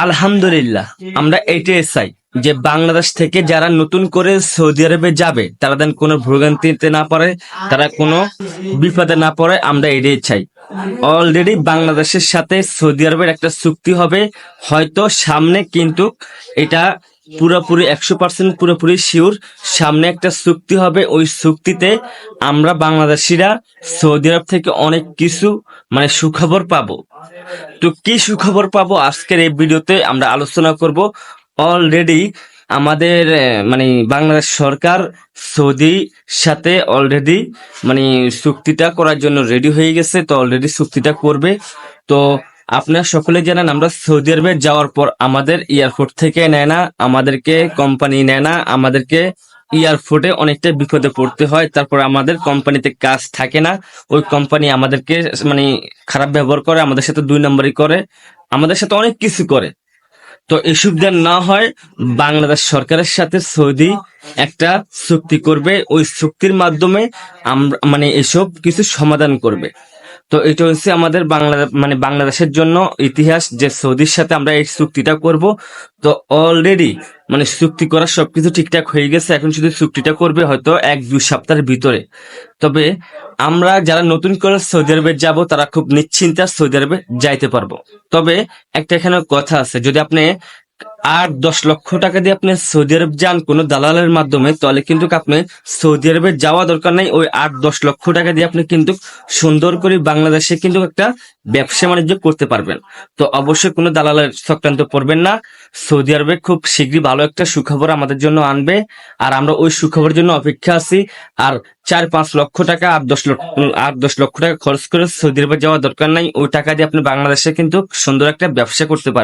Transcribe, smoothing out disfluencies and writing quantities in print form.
আলহামদুলিল্লাহ, আমরা এটাই চাই যে বাংলাদেশ থেকে যারা নতুন করে সৌদি আরবে যাবে তারা যেন কোনো ভোগান্তিতে না পড়ে, তারা কোনো বিপদে না পড়ে। আমরা এটাই চাই। অলরেডি বাংলাদেশের সাথে সৌদি আরবের একটা চুক্তি হবে, হয়তো সামনে, কিন্তু এটা পুরোপুরি 100% পুরোপুরি শিওর। সামনে একটা চুক্তি হবে, ওই চুক্তিতে আমরা বাংলাদেশিরা সৌদি আরব থেকে অনেক কিছু সুখবর পাবো। তো কি সুখবর পাবো আজকের এই ভিডিওতে আমরা আলোচনা করব। অলরেডি আমাদের বাংলাদেশ সরকার সৌদি সাথে অলরেডি চুক্তিটা করার জন্য রেডি হয়ে গেছে। তো অলরেডি চুক্তিটা করবে। তো আপনারা সকলে জানেন, আমরা সৌদি আরবে যাওয়ার পর আমাদের এয়ারপোর্ট থেকে নেয় না, আমাদেরকে কোম্পানি নেয় না, আমাদেরকে এয়ারপোর্টে অনেকটা বিপদে পড়তে হয়। তারপর আমাদের কোম্পানিতে কাজ থাকে না, ওই কোম্পানি আমাদেরকে খারাপ ব্যবহার করে, আমাদের সাথে 2 নম্বরই করে, আমাদের সাথে অনেক কিছু করে। তো এসব যেন না হয়, বাংলাদেশ সরকারের সাথে সৌদি একটা চুক্তি করবে, ওই চুক্তির মাধ্যমে আমরা এসব কিছু সমাধান করবে। তো এটা হচ্ছে আমাদের বাংলাদেশের জন্য ইতিহাস যে সৌদির সাথে আমরা এই চুক্তিটা করব। তো অলরেডি চুক্তি করার সবকিছু ঠিকঠাক হয়ে গেছে, এখন শুধু চুক্তিটা করবে হয়তো 1-2 সপ্তাহের ভিতরে। তবে আমরা যারা নতুন করে সৌদি আরবে যাব তারা খুব নিশ্চিন্তে সৌদি আরবে যাইতে পারবো। তবে একটা এখানে কথা আছে, যদি আপনি 8-10 লক্ষ টাকা দিয়ে আপনি সৌদি আরব যান কোনো দালালের মাধ্যমে, তাহলে কিন্তু আপনি সৌদি আরবে যাওয়া দরকার নাই। ওই 8-10 লক্ষ টাকা দিয়ে আপনি কিন্তু সুন্দর করে বাংলাদেশে কিন্তু একটা ব্যবসা বাণিজ্য করতে পারবেন। তো অবশ্যই কোনো দালালের চক্রান্ত পড়বেন না। সৌদি আরবে খুব শীঘ্রই ভালো একটা সুখবর আমাদের জন্য আনবে, আর আমরা ওই সুখবরের জন্য অপেক্ষা আছি। আর 4-5 লক্ষ টাকা 8-10 লক্ষ টাকা খরচ করে সৌদি আরবে যাওয়া দরকার নাই। ওই টাকা দিয়ে আপনি বাংলাদেশে কিন্তু সুন্দর একটা ব্যবসা করতে পারবেন।